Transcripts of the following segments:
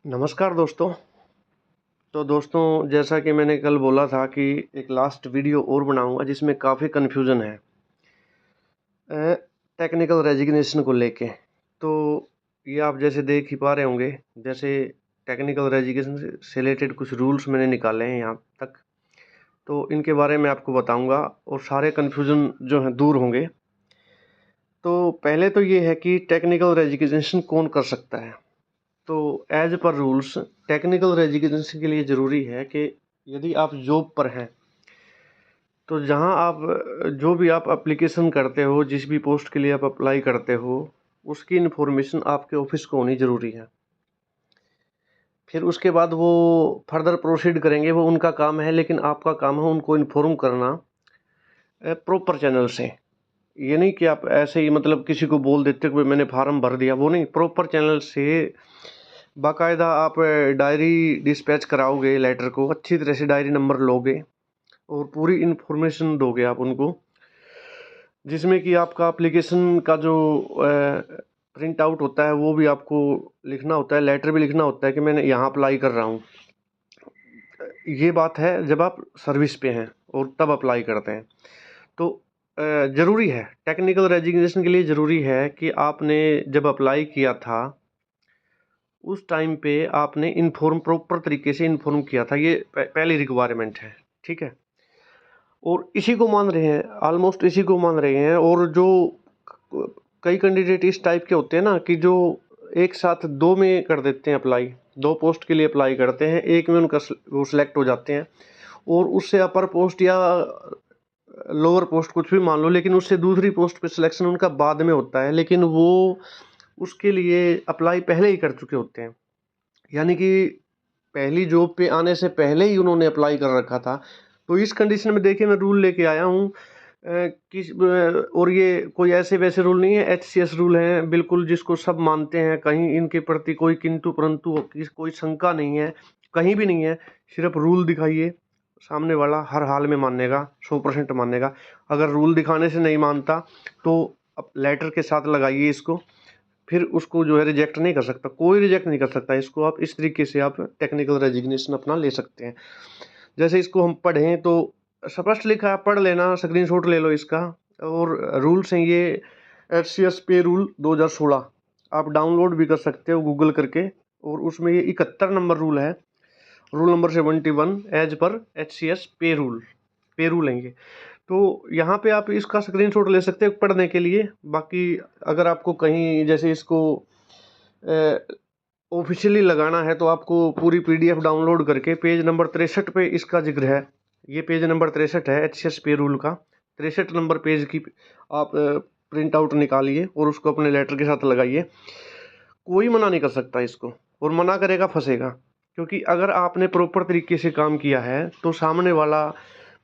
नमस्कार दोस्तों। तो दोस्तों, जैसा कि मैंने कल बोला था कि एक लास्ट वीडियो और बनाऊंगा जिसमें काफ़ी कन्फ्यूज़न है टेक्निकल रेजिग्नेशन को लेके। तो ये आप जैसे देख ही पा रहे होंगे, जैसे टेक्निकल रेजिग्नेशन से रिलेटेड कुछ रूल्स मैंने निकाले हैं यहाँ तक। तो इनके बारे में आपको बताऊंगा और सारे कन्फ्यूज़न जो हैं दूर होंगे। तो पहले तो ये है कि टेक्निकल रेजिग्नेशन कौन कर सकता है। तो as per rules technical resignation के लिए ज़रूरी है कि यदि आप जॉब पर हैं तो जहां आप जो भी आप एप्लीकेशन करते हो, जिस भी पोस्ट के लिए आप अप्लाई करते हो, उसकी इन्फॉर्मेशन आपके ऑफिस को होनी ज़रूरी है। फिर उसके बाद वो फर्दर प्रोसीड करेंगे, वो उनका काम है, लेकिन आपका काम है उनको इन्फॉर्म करना प्रॉपर चैनल से। ये नहीं कि आप ऐसे ही मतलब किसी को बोल देते हो कि मैंने फार्म भर दिया, वो नहीं, प्रॉपर चैनल से बाकायदा आप डायरी डिस्पैच कराओगे, लेटर को अच्छी तरह से डायरी नंबर लोगे और पूरी इन्फॉर्मेशन दोगे आप उनको, जिसमें कि आपका एप्लीकेशन का जो प्रिंट आउट होता है वो भी आपको लिखना होता है, लेटर भी लिखना होता है कि मैंने यहाँ अप्लाई कर रहा हूँ। ये बात है जब आप सर्विस पे हैं और तब अप्लाई करते हैं। तो ज़रूरी है, टेक्निकल रेजिग्नेशन के लिए ज़रूरी है कि आपने जब अप्लाई किया था उस टाइम पे आपने इन्फॉर्म प्रॉपर तरीके से इन्फॉर्म किया था। ये पहली रिक्वायरमेंट है, ठीक है। और इसी को मान रहे हैं, ऑलमोस्ट इसी को मान रहे हैं। और जो कई कैंडिडेट इस टाइप के होते हैं ना कि जो एक साथ दो में कर देते हैं अप्लाई, दो पोस्ट के लिए अप्लाई करते हैं, एक में उनका वो सिलेक्ट हो जाते हैं और उससे अपर पोस्ट या लोअर पोस्ट कुछ भी मान लो, लेकिन उससे दूसरी पोस्ट पे सिलेक्शन उनका बाद में होता है, लेकिन वो उसके लिए अप्लाई पहले ही कर चुके होते हैं। यानी कि पहली जॉब पे आने से पहले ही उन्होंने अप्लाई कर रखा था। तो इस कंडीशन में देखिए, मैं रूल लेके आया हूँ और ये कोई ऐसे वैसे रूल नहीं है, HCS रूल हैं बिल्कुल, जिसको सब मानते हैं। कहीं इनके प्रति कोई किंतु परंतु कोई शंका नहीं है, कहीं भी नहीं है। सिर्फ रूल दिखाइए, सामने वाला हर हाल में मानेगा, 100% मानेगा। अगर रूल दिखाने से नहीं मानता तो अब लेटर के साथ लगाइए इसको, फिर उसको जो है रिजेक्ट नहीं कर सकता, कोई रिजेक्ट नहीं कर सकता इसको। आप इस तरीके से आप टेक्निकल रेजिग्नेशन अपना ले सकते हैं। जैसे इसको हम पढ़ें तो स्पष्ट लिखा है, पढ़ लेना, स्क्रीनशॉट ले लो इसका। और रूल्स हैं ये HCS पे रूल 2016, आप डाउनलोड भी कर सकते हो गूगल करके। और उसमें ये 71 नंबर रूल है, rule number 71 as per HCS पे रूल है ये। तो यहाँ पे आप इसका स्क्रीनशॉट ले सकते हो पढ़ने के लिए। बाकी अगर आपको कहीं जैसे इसको ऑफिशियली लगाना है तो आपको पूरी PDF डाउनलोड करके पेज नंबर 63 पे इसका जिक्र है। ये पेज नंबर 63 है HCS पे रूल का, 63 नंबर पेज की आप प्रिंट आउट निकालिए और उसको अपने लेटर के साथ लगाइए। कोई मना नहीं कर सकता इसको, और मना करेगा फंसेगा। क्योंकि अगर आपने प्रॉपर तरीके से काम किया है तो सामने वाला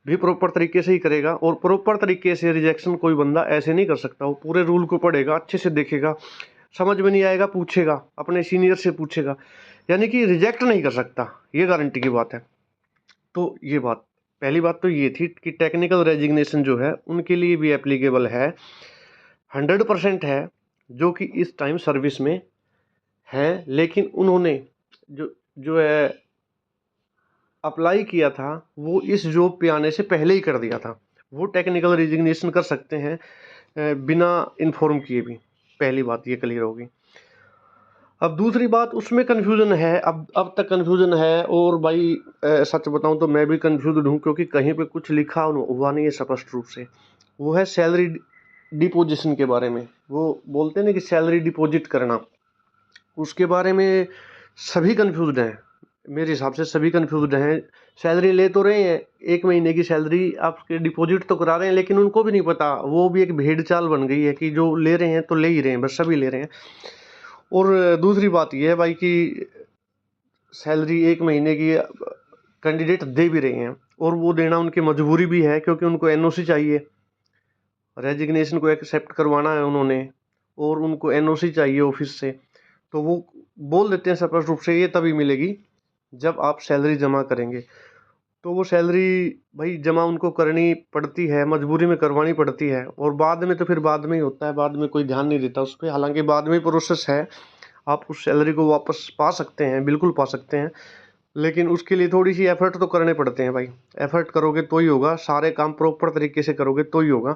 भी प्रॉपर तरीके से ही करेगा। और प्रॉपर तरीके से रिजेक्शन कोई बंदा ऐसे नहीं कर सकता। वो पूरे रूल को पढ़ेगा, अच्छे से देखेगा, समझ में नहीं आएगा पूछेगा, अपने सीनियर से पूछेगा, यानी कि रिजेक्ट नहीं कर सकता, ये गारंटी की बात है। तो ये बात, पहली बात तो ये थी कि टेक्निकल रेजिग्नेशन जो है उनके लिए भी एप्लीकेबल है, 100% है, जो कि इस टाइम सर्विस में है। लेकिन उन्होंने जो जो है अप्लाई किया था वो इस जॉब पे आने से पहले ही कर दिया था, वो टेक्निकल रेजिग्नेशन कर सकते हैं बिना इन्फॉर्म किए भी। पहली बात ये क्लियर होगी। अब दूसरी बात, उसमें कन्फ्यूज़न है, अब तक कन्फ्यूज़न है। और भाई सच बताऊं तो मैं भी कन्फ्यूज़ हूँ, क्योंकि कहीं पे कुछ लिखा हुआ नहीं है स्पष्ट रूप से। वो है सैलरी डिपोजिशन के बारे में, वो बोलते हैं ना कि सैलरी डिपॉजिट करना, उसके बारे में सभी कन्फ्यूज़्ड हैं। मेरे हिसाब से सभी कन्फ्यूज़्ड हैं। सैलरी ले तो रहे हैं, 1 महीने की सैलरी आपके डिपॉजिट तो करा रहे हैं, लेकिन उनको भी नहीं पता, वो भी एक भेड़ चाल बन गई है कि जो ले रहे हैं तो ले ही रहे हैं, बस सभी ले रहे हैं। और दूसरी बात ये है भाई कि सैलरी 1 महीने की कैंडिडेट दे भी रहे हैं, और वो देना उनकी मजबूरी भी है, क्योंकि उनको NOC चाहिए, रेजिग्नेशन को एक्सेप्ट करवाना है उन्होंने, और उनको NOC चाहिए ऑफिस से। तो वो बोल देते हैं स्पष्ट रूप से, ये तभी मिलेगी जब आप सैलरी जमा करेंगे। तो वो सैलरी भाई जमा उनको करनी पड़ती है, मजबूरी में करवानी पड़ती है। और बाद में तो फिर बाद में ही होता है, बाद में कोई ध्यान नहीं देता उस पर, हालांकि बाद में प्रोसेस है, आप उस सैलरी को वापस पा सकते हैं, बिल्कुल पा सकते हैं, लेकिन उसके लिए थोड़ी सी एफर्ट तो करने पड़ते हैं भाई। एफर्ट करोगे तो ही होगा, सारे काम प्रॉपर तरीके से करोगे तो ही होगा।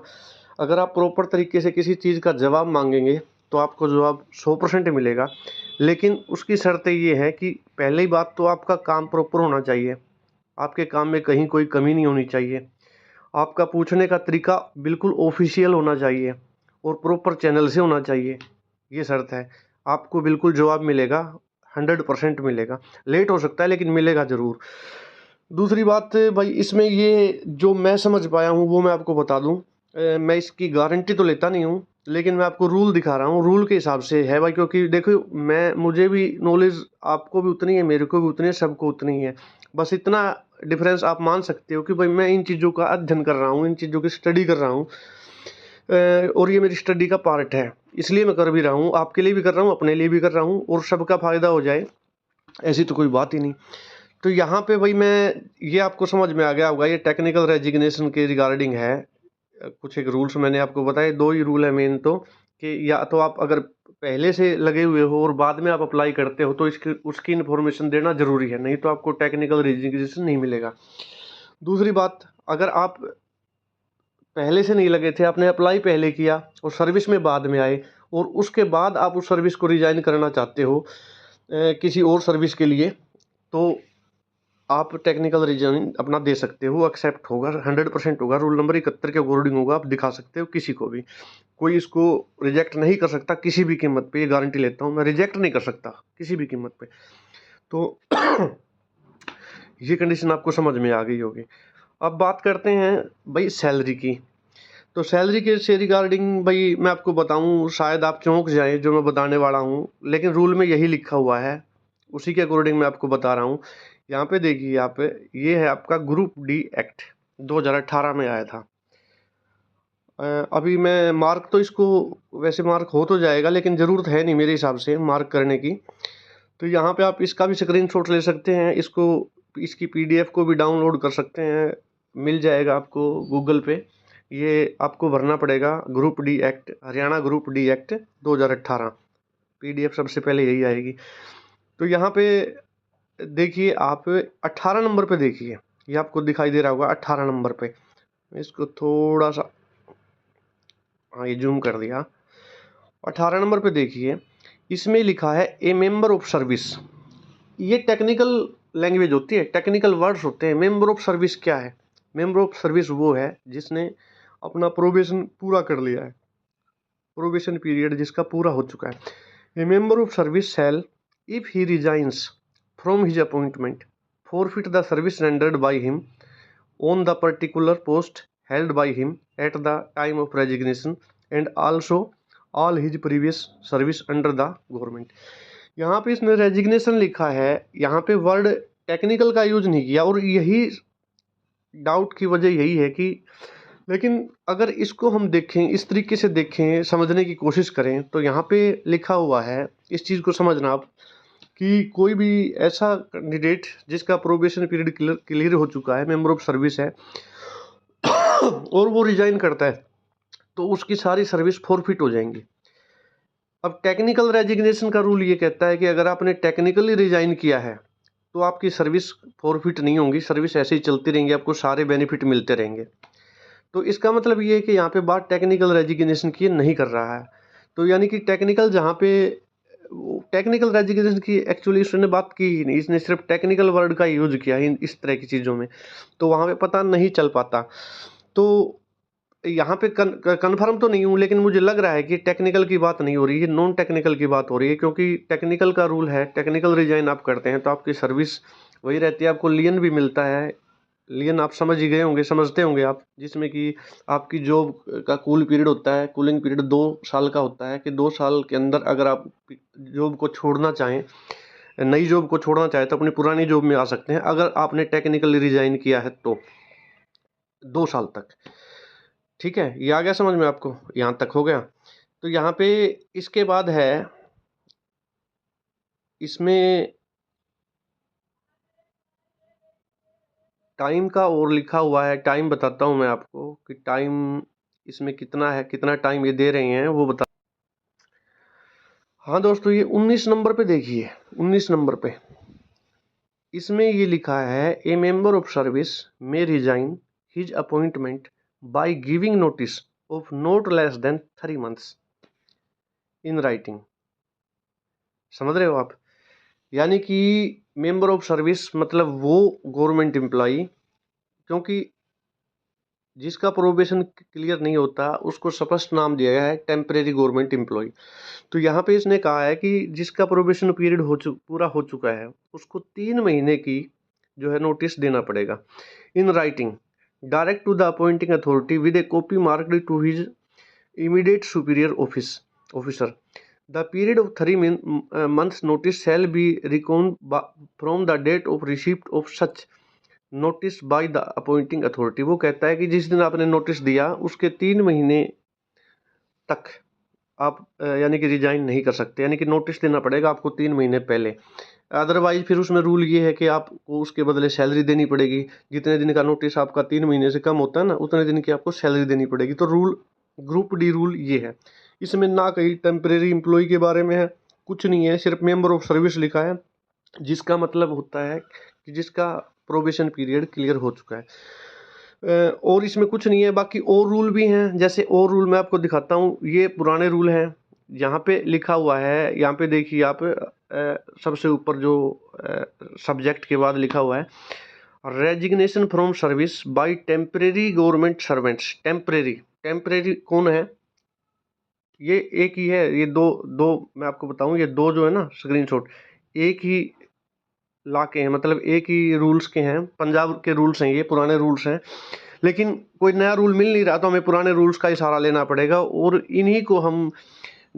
अगर आप प्रॉपर तरीके से किसी चीज़ का जवाब मांगेंगे तो आपको जवाब 100% मिलेगा, लेकिन उसकी शर्त ये है कि पहली बात तो आपका काम प्रॉपर होना चाहिए, आपके काम में कहीं कोई कमी नहीं होनी चाहिए, आपका पूछने का तरीका बिल्कुल ऑफिशियल होना चाहिए और प्रॉपर चैनल से होना चाहिए, ये शर्त है। आपको बिल्कुल जवाब मिलेगा, 100% मिलेगा। लेट हो सकता है लेकिन मिलेगा ज़रूर। दूसरी बात भाई, इसमें ये जो मैं समझ पाया हूँ वो मैं आपको बता दूँ। मैं इसकी गारंटी तो लेता नहीं हूँ, लेकिन मैं आपको रूल दिखा रहा हूँ, रूल के हिसाब से है भाई, क्योंकि देखो मुझे भी नॉलेज आपको भी उतनी है, मेरे को भी उतनी है, सबको उतनी है। बस इतना डिफरेंस आप मान सकते हो कि भाई मैं इन चीज़ों का अध्ययन कर रहा हूँ, इन चीज़ों की स्टडी कर रहा हूँ, और ये मेरी स्टडी का पार्ट है, इसलिए मैं कर भी रहा हूँ, आपके लिए भी कर रहा हूँ, अपने लिए भी कर रहा हूँ, और सबका फ़ायदा हो जाए, ऐसी तो कोई बात ही नहीं। तो यहाँ पे भाई मैं, ये आपको समझ में आ गया होगा, ये टेक्निकल रेजिग्नेशन के रिगार्डिंग है। कुछ एक रूल्स मैंने आपको बताए, दो ही रूल है मेन तो, कि या तो आप अगर पहले से लगे हुए हो और बाद में आप अप्लाई करते हो तो इसकी उसकी इन्फॉर्मेशन देना जरूरी है, नहीं तो आपको टेक्निकल रेजिग्नेशन नहीं मिलेगा। दूसरी बात, अगर आप पहले से नहीं लगे थे, आपने अप्लाई पहले किया और सर्विस में बाद में आए, और उसके बाद आप उस सर्विस को रिजाइन करना चाहते हो किसी और सर्विस के लिए, तो आप टेक्निकल रीजन अपना दे सकते हो, एक्सेप्ट होगा, 100% होगा, रूल नंबर 71 के अकॉर्डिंग होगा, आप दिखा सकते हो किसी को भी, कोई इसको रिजेक्ट नहीं कर सकता किसी भी कीमत पे, ये गारंटी लेता हूँ मैं, रिजेक्ट नहीं कर सकता किसी भी कीमत पे। तो ये कंडीशन आपको समझ में आ गई होगी। अब बात करते हैं भाई सैलरी की। तो सैलरी के से रिगार्डिंग भाई मैं आपको बताऊं, शायद आप चौंक जाएं जो मैं बताने वाला हूं, लेकिन रूल में यही लिखा हुआ है, उसी के अकॉर्डिंग मैं आपको बता रहा हूं। यहाँ पे देखिए, यहाँ पे ये है आपका ग्रुप डी एक्ट, 2018 में आया था। अभी मैं मार्क तो इसको, वैसे मार्क हो तो जाएगा लेकिन ज़रूरत है नहीं मेरे हिसाब से मार्क करने की। तो यहाँ पे आप इसका भी स्क्रीनशॉट ले सकते हैं, इसको, इसकी पीडीएफ को भी डाउनलोड कर सकते हैं, मिल जाएगा आपको गूगल पे। ये आपको भरना पड़ेगा, group D act, Haryana group D act 2018, PDF सबसे पहले यही आएगी। तो यहाँ पे देखिए आप 18 नंबर पे देखिए, ये आपको दिखाई दे रहा होगा 18 नंबर पे, इसको थोड़ा सा, हाँ ये जूम कर दिया। 18 नंबर पे देखिए, इसमें लिखा है ए मेंबर ऑफ सर्विस। ये टेक्निकल लैंग्वेज होती है, टेक्निकल वर्ड्स होते हैं। मेंबर ऑफ सर्विस क्या है? मेंबर ऑफ सर्विस वो है जिसने अपना प्रोबेशन पूरा कर लिया है, प्रोबेशन पीरियड जिसका पूरा हो चुका है। ए member of service shell, if he resigns from his appointment, forfeit the service rendered by him on the particular post held by him at the time of resignation and also all his previous service under the government। यहाँ पे इसने resignation लिखा है, यहाँ पे word technical का use नहीं किया, और यही डाउट की वजह यही है कि, लेकिन अगर इसको हम देखें, इस तरीके से देखें, समझने की कोशिश करें, तो यहाँ पे लिखा हुआ है, इस चीज़ को समझना आप, कि कोई भी ऐसा कैंडिडेट जिसका प्रोबेशन पीरियड क्लियर हो चुका है, मेंबर ऑफ सर्विस है, और वो रिजाइन करता है, तो उसकी सारी सर्विस फॉरफिट हो जाएंगी। अब टेक्निकल रेजिग्नेशन का रूल ये कहता है कि अगर आपने टेक्निकली रिजाइन किया है तो आपकी सर्विस फॉरफिट नहीं होंगी, सर्विस ऐसे ही चलती रहेंगी, आपको सारे बेनिफिट मिलते रहेंगे। तो इसका मतलब ये है कि यहाँ पे बात टेक्निकल रेजिग्नेशन की नहीं कर रहा है। तो यानी कि टेक्निकल, जहाँ पे टेक्निकल रेजिग्नेशन की एक्चुअली इसने बात की ही नहीं, इसने सिर्फ टेक्निकल वर्ड का यूज किया इस तरह की चीज़ों में, तो वहाँ पे पता नहीं चल पाता। तो यहाँ पे कन्फर्म तो नहीं हूँ, लेकिन मुझे लग रहा है कि टेक्निकल की बात नहीं हो रही है, नॉन टेक्निकल की बात हो रही है, क्योंकि टेक्निकल का रूल है, टेक्निकल रिजाइन आप करते हैं तो आपकी सर्विस वही रहती है, आपको लियन भी मिलता है। लियन आप समझ ही गए होंगे, समझते होंगे आप, जिसमें कि आपकी जॉब का कूल पीरियड होता है, कूलिंग पीरियड 2 साल का होता है, कि 2 साल के अंदर अगर आप जॉब को छोड़ना चाहें, नई जॉब को छोड़ना चाहें तो अपनी पुरानी जॉब में आ सकते हैं, अगर आपने टेक्निकली रिजाइन किया है तो 2 साल तक। ठीक है, ये आ गया समझ में आपको, यहाँ तक हो गया। तो यहाँ पे इसके बाद है, इसमें टाइम का और लिखा हुआ है, टाइम बताता हूँ मैं आपको कि टाइम इसमें कितना है, कितना टाइम ये दे रहे हैं वो बता। हाँ दोस्तों, ये 19 नंबर पे देखिए, 19 नंबर पे इसमें ये लिखा है, ए member of service may resign his appointment by giving notice of not less than 3 months in writing. समझ रहे हो आप? यानी कि मेंबर ऑफ सर्विस मतलब वो गवर्नमेंट एम्प्लॉई, क्योंकि जिसका प्रोबेशन क्लियर नहीं होता उसको स्पष्ट नाम दिया गया है टेम्परेरी गवर्नमेंट एम्प्लॉय। तो यहाँ पे इसने कहा है कि जिसका प्रोबेशन पीरियड पूरा हो चुका है उसको 3 महीने की जो है नोटिस देना पड़ेगा in writing direct to the appointing authority with a copy marked to his immediate superior officer. The period of 3 months notice shall be reckoned from the date of receipt of such notice by the appointing authority. वो कहता है कि जिस दिन आपने notice दिया उसके 3 महीने तक आप यानी कि रिजाइन नहीं कर सकते, यानी कि नोटिस देना पड़ेगा आपको 3 महीने पहले। अदरवाइज फिर उसमें रूल ये है कि आपको उसके बदले सैलरी देनी पड़ेगी। जितने दिन का नोटिस आपका 3 महीने से कम होता है ना, उतने दिन की आपको सैलरी देनी पड़ेगी। तो रूल ग्रुप डी रूल ये है। इसमें ना कहीं टेम्परेरी एम्प्लॉय के बारे में है, कुछ नहीं है, सिर्फ मेंबर ऑफ सर्विस लिखा है, जिसका मतलब होता है कि जिसका प्रोबेशन पीरियड क्लियर हो चुका है। और इसमें कुछ नहीं है। बाकी और रूल भी हैं, जैसे और रूल मैं आपको दिखाता हूँ। ये पुराने रूल हैं, यहाँ पे लिखा हुआ है, यहाँ पे देखिए आप, सबसे ऊपर जो सब्जेक्ट के बाद लिखा हुआ है, resignation from service by temporary government servants. Temporary कौन है? ये एक ही है, ये दो दो मैं आपको बताऊं, ये दो जो है ना स्क्रीनशॉट, एक ही ला के हैं, मतलब एक ही रूल्स के हैं, पंजाब के रूल्स हैं, ये पुराने रूल्स हैं। लेकिन कोई नया रूल मिल नहीं रहा तो हमें पुराने रूल्स का ही सहारा लेना पड़ेगा, और इन्हीं को हम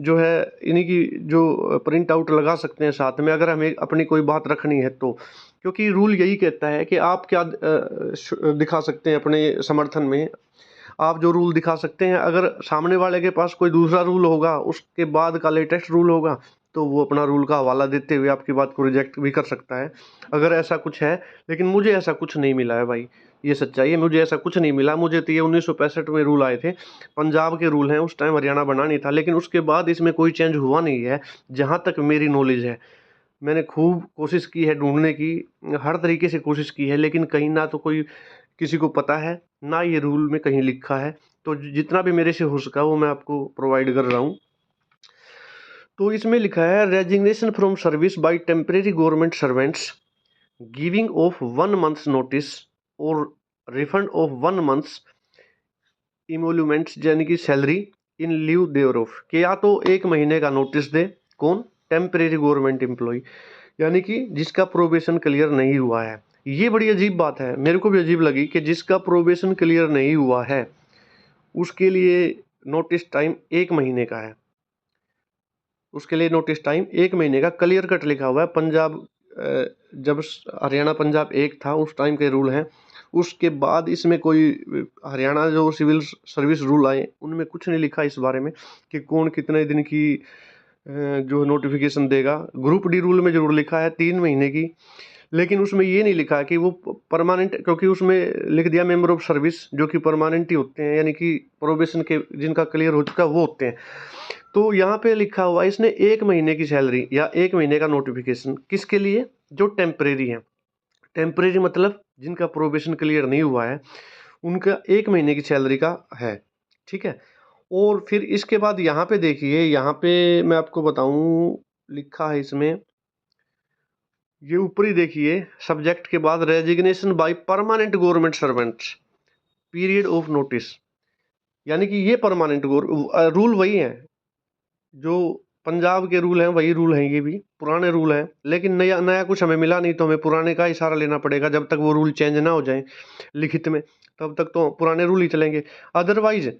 जो है इन्हीं की जो प्रिंट आउट लगा सकते हैं साथ में, अगर हमें अपनी कोई बात रखनी है तो। क्योंकि रूल यही कहता है कि आप क्या दिखा सकते हैं अपने समर्थन में। आप जो रूल दिखा सकते हैं, अगर सामने वाले के पास कोई दूसरा रूल होगा, उसके बाद का लेटेस्ट रूल होगा, तो वो अपना रूल का हवाला देते हुए आपकी बात को रिजेक्ट भी कर सकता है, अगर ऐसा कुछ है। लेकिन मुझे ऐसा कुछ नहीं मिला है भाई, ये सच्चाई है, मुझे ऐसा कुछ नहीं मिला। मुझे तो ये 1965 में रूल आए थे, पंजाब के रूल हैं, उस टाइम हरियाणा बना नहीं था, लेकिन उसके बाद इसमें कोई चेंज हुआ नहीं है जहाँ तक मेरी नॉलेज है। मैंने खूब कोशिश की है ढूंढने की, हर तरीके से कोशिश की है, लेकिन कहीं ना तो कोई किसी को पता है ना ये रूल में कहीं लिखा है। तो जितना भी मेरे से हो सका वो मैं आपको प्रोवाइड कर रहा हूँ। तो इसमें लिखा है, resignation from service by temporary government servants giving of 1 month's notice और रिफंड ऑफ 1 month's इमोल्यूमेंट्स, यानी कि salary in lieu thereof, कि या तो 1 महीने का नोटिस दे, कौन? टेम्परेरी गवर्नमेंट एम्प्लॉय, यानी कि जिसका प्रोबेशन क्लियर नहीं हुआ है। ये बड़ी अजीब बात है, मेरे को भी अजीब लगी कि जिसका प्रोबेशन क्लियर नहीं हुआ है उसके लिए नोटिस टाइम 1 महीने का है। उसके लिए नोटिस टाइम 1 महीने का क्लियर कट लिखा हुआ है। पंजाब जब हरियाणा पंजाब एक था उस टाइम के रूल हैं। उसके बाद इसमें कोई हरियाणा जो सिविल सर्विस रूल आए उनमें कुछ नहीं लिखा इस बारे में कि कौन कितने दिन की जो नोटिफिकेशन देगा। ग्रुप डी रूल में जरूर लिखा है 3 महीने की, लेकिन उसमें ये नहीं लिखा कि वो परमानेंट, क्योंकि उसमें लिख दिया मेंबर ऑफ सर्विस, जो कि परमानेंट ही होते हैं, यानी कि प्रोबेशन के जिनका क्लियर हो चुका वो होते हैं। तो यहाँ पे लिखा हुआ है इसने 1 महीने की सैलरी या 1 महीने का नोटिफिकेशन, किसके लिए? जो टेम्परेरी है। टेम्परेरी मतलब जिनका प्रोबेशन क्लियर नहीं हुआ है उनका 1 महीने की सैलरी का है, ठीक है। और फिर इसके बाद यहाँ पे देखिए, यहाँ पे मैं आपको बताऊं, लिखा है इसमें, ये ऊपरी देखिए सब्जेक्ट के बाद, resignation by permanent government servants period of notice, यानी कि ये परमानेंट रूल वही है जो पंजाब के रूल हैं, वही रूल हैं, ये भी पुराने रूल हैं। लेकिन नया नया कुछ हमें मिला नहीं, तो हमें पुराने का इशारा लेना पड़ेगा। जब तक वो रूल चेंज ना हो जाए लिखित में, तब तक तो पुराने रूल ही चलेंगे। अदरवाइज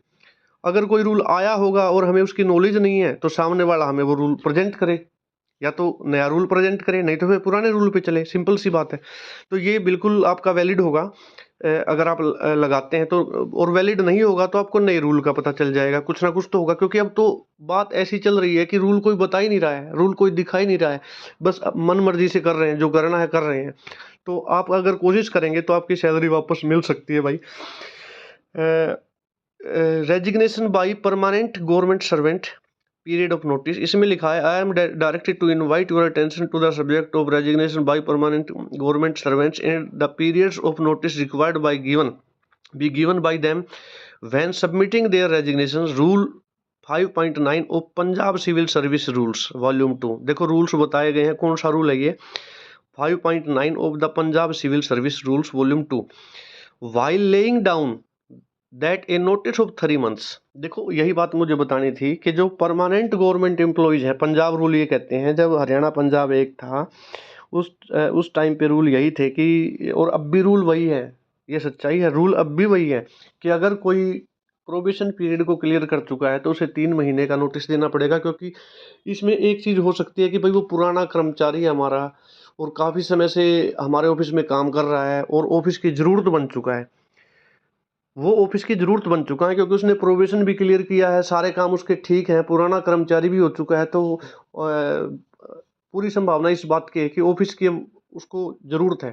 अगर कोई रूल आया होगा और हमें उसकी नॉलेज नहीं है तो सामने वाला हमें वो रूल प्रेजेंट करे, या तो नया रूल प्रेजेंट करे, नहीं तो फिर पुराने रूल पे चले, सिंपल सी बात है। तो ये बिल्कुल आपका वैलिड होगा अगर आप लगाते हैं तो, और वैलिड नहीं होगा तो आपको नए रूल का पता चल जाएगा, कुछ ना कुछ तो होगा। क्योंकि अब तो बात ऐसी चल रही है कि रूल कोई बता ही नहीं रहा है, रूल कोई दिखा ही नहीं रहा है, बस मन मर्जी से कर रहे हैं, जो करना है कर रहे हैं। तो आप अगर कोशिश करेंगे तो आपकी सैलरी वापस मिल सकती है भाई। Resignation by permanent government servant period of notice, इसमें लिखा है I am directed to invite your attention to the subject of resignation by permanent government servants and the periods of notice required by given by them when submitting their resignations. Rule 5.9 of Punjab civil service rules volume 2। देखो rules बताए गए हैं, कौन सा rule है ये, 5.9 of the Punjab civil service rules volume 2। While laying down that a notice of 3 months। देखो यही बात मुझे बतानी थी कि जो परमानेंट गवर्नमेंट एम्प्लॉयज हैं, पंजाब रूल ये कहते हैं, जब हरियाणा पंजाब एक था उस टाइम पे रूल यही थे कि, और अब भी रूल वही है, ये सच्चाई है, रूल अब भी वही है कि अगर कोई प्रोबेशन पीरियड को क्लियर कर चुका है तो उसे 3 महीने का नोटिस देना पड़ेगा। क्योंकि इसमें एक चीज़ हो सकती है कि भाई वो पुराना कर्मचारी है हमारा और काफ़ी समय से हमारे ऑफिस में काम कर रहा है और ऑफिस की ज़रूरत बन चुका है, वो ऑफिस की ज़रूरत बन चुका है क्योंकि उसने प्रोबेशन भी क्लियर किया है, सारे काम उसके ठीक हैं, पुराना कर्मचारी भी हो चुका है। तो पूरी संभावना इस बात की है कि ऑफिस की उसको ज़रूरत है,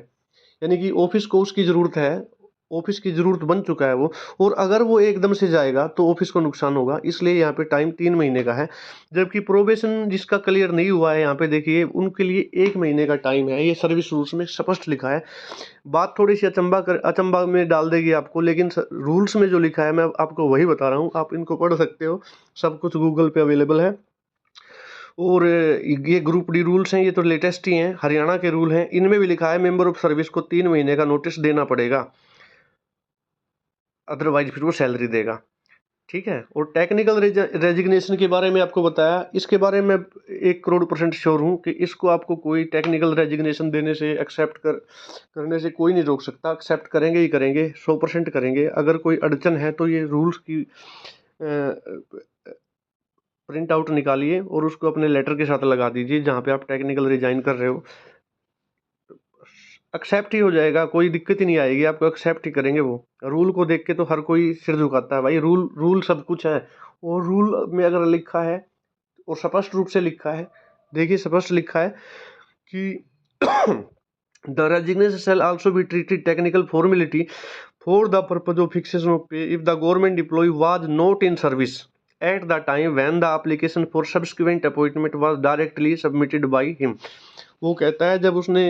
यानी कि ऑफिस को उसकी ज़रूरत है, ऑफिस की ज़रूरत बन चुका है वो, और अगर वो एकदम से जाएगा तो ऑफिस को नुकसान होगा। इसलिए यहाँ पे टाइम 3 महीने का है, जबकि प्रोबेशन जिसका क्लियर नहीं हुआ है यहाँ पे देखिए उनके लिए 1 महीने का टाइम है। ये सर्विस रूल्स में स्पष्ट लिखा है। बात थोड़ी सी अचंबा में डाल देगी आपको, लेकिन रूल्स में जो लिखा है मैं आपको वही बता रहा हूँ, आप इनको पढ़ सकते हो, सब कुछ गूगल पे अवेलेबल है। और ये ग्रुप डी रूल्स हैं, ये तो लेटेस्ट ही हैं, हरियाणा के रूल हैं, इनमें भी लिखा है मेंबर ऑफ सर्विस को 3 महीने का नोटिस देना पड़ेगा, अदरवाइज फिर वो सैलरी देगा, ठीक है। और टेक्निकल रेजिग्नेशन के बारे में आपको बताया, इसके बारे में 1 करोड़% श्योर हूँ कि इसको आपको कोई टेक्निकल रेजिग्नेशन देने से एक्सेप्ट करने से कोई नहीं रोक सकता। एक्सेप्ट करेंगे ही करेंगे, 100% करेंगे। अगर कोई अड़चन है तो ये रूल्स की प्रिंट आउट निकालिए और उसको अपने लेटर के साथ लगा दीजिए जहाँ पे आप टेक्निकल रिजाइन कर रहे हो, एक्सेप्ट ही हो जाएगा, कोई दिक्कत ही नहीं आएगी, आपको एक्सेप्ट ही करेंगे। वो रूल को देख के तो हर कोई सिर झुकाता है भाई, रूल सब कुछ है, और रूल में अगर लिखा है और स्पष्ट रूप से लिखा है, देखिए स्पष्ट लिखा है कि the resignation shall also be treated technical formality for the purpose of fixation of pay if the government employ was not in service at the time when the application for subsequent appointment was directly submitted by him. वो कहता है जब उसने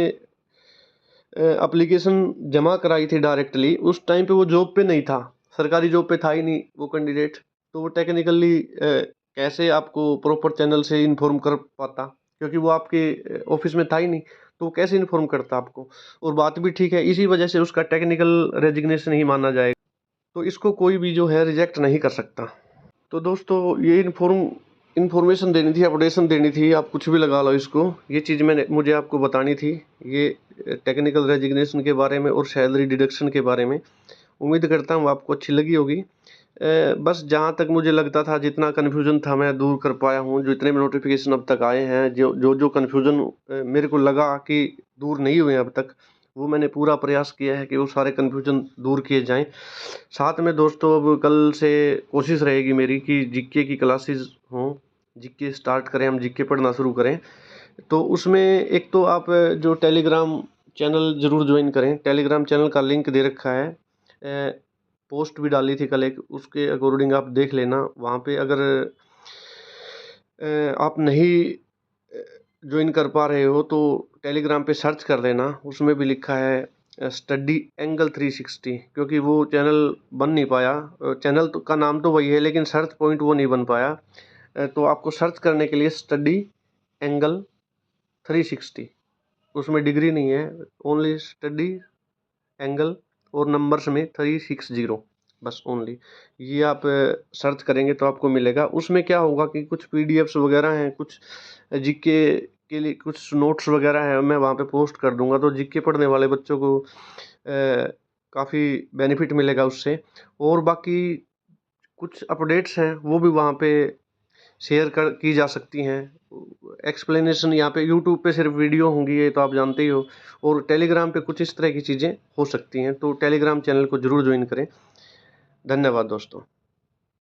application जमा कराई थी directly, उस time पे वो जॉब पे नहीं था, सरकारी जॉब पे था ही नहीं वो कैंडिडेट, तो वो टेक्निकली कैसे आपको प्रॉपर चैनल से इन्फॉर्म कर पाता, क्योंकि वो आपके ऑफिस में था ही नहीं, तो वो कैसे इन्फॉर्म करता आपको। और बात भी ठीक है, इसी वजह से उसका टेक्निकल रेजिग्नेशन ही माना जाएगा, तो इसको कोई भी जो है रिजेक्ट नहीं कर सकता। तो दोस्तों ये इन्फॉर्मेशन देनी थी, अपडेशन देनी थी, आप कुछ भी लगा लो इसको, ये चीज़ मुझे आपको बतानी थी, ये टेक्निकल रेजिग्नेशन के बारे में और सैलरी डिडक्शन के बारे में। उम्मीद करता हूँ आपको अच्छी लगी होगी। बस जहाँ तक मुझे लगता था, जितना कन्फ्यूज़न था मैं दूर कर पाया हूँ। जितने भी नोटिफिकेशन अब तक आए हैं, जो कन्फ्यूज़न मेरे को लगा कि दूर नहीं हुए अब तक, वो मैंने पूरा प्रयास किया है कि वो सारे कन्फ्यूजन दूर किए जाएं। साथ में दोस्तों अब कल से कोशिश रहेगी मेरी कि जीके की क्लासेस हों, जीके स्टार्ट करें, हम जीके पढ़ना शुरू करें। तो उसमें एक तो आप जो टेलीग्राम चैनल ज़रूर ज्वाइन करें, टेलीग्राम चैनल का लिंक दे रखा है, पोस्ट भी डाली थी कल एक, उसके अकॉर्डिंग आप देख लेना। वहाँ पे अगर आप नहीं ज्वाइन कर पा रहे हो तो टेलीग्राम पे सर्च कर लेना, उसमें भी लिखा है स्टडी एंगल 360, क्योंकि वो चैनल बन नहीं पाया, चैनल तो का नाम तो वही है लेकिन सर्च पॉइंट वो नहीं बन पाया। तो आपको सर्च करने के लिए स्टडी एंगल 360, उसमें डिग्री नहीं है, ओनली स्टडी एंगल और नंबर्स में 360 बस ओनली, ये आप सर्च करेंगे तो आपको मिलेगा। उसमें क्या होगा कि कुछ पीडीएफ्स वगैरह हैं, कुछ जीके के लिए कुछ नोट्स वगैरह हैं, मैं वहाँ पे पोस्ट कर दूंगा, तो जीके पढ़ने वाले बच्चों को काफ़ी बेनिफिट मिलेगा उससे। और बाकी कुछ अपडेट्स हैं वो भी वहाँ पे शेयर की जा सकती हैं। एक्सप्लेनेशन यहाँ पे यूट्यूब पे सिर्फ वीडियो होंगी, ये तो आप जानते ही हो, और टेलीग्राम पे कुछ इस तरह की चीज़ें हो सकती हैं, तो टेलीग्राम चैनल को ज़रूर ज्वाइन करें। धन्यवाद दोस्तों।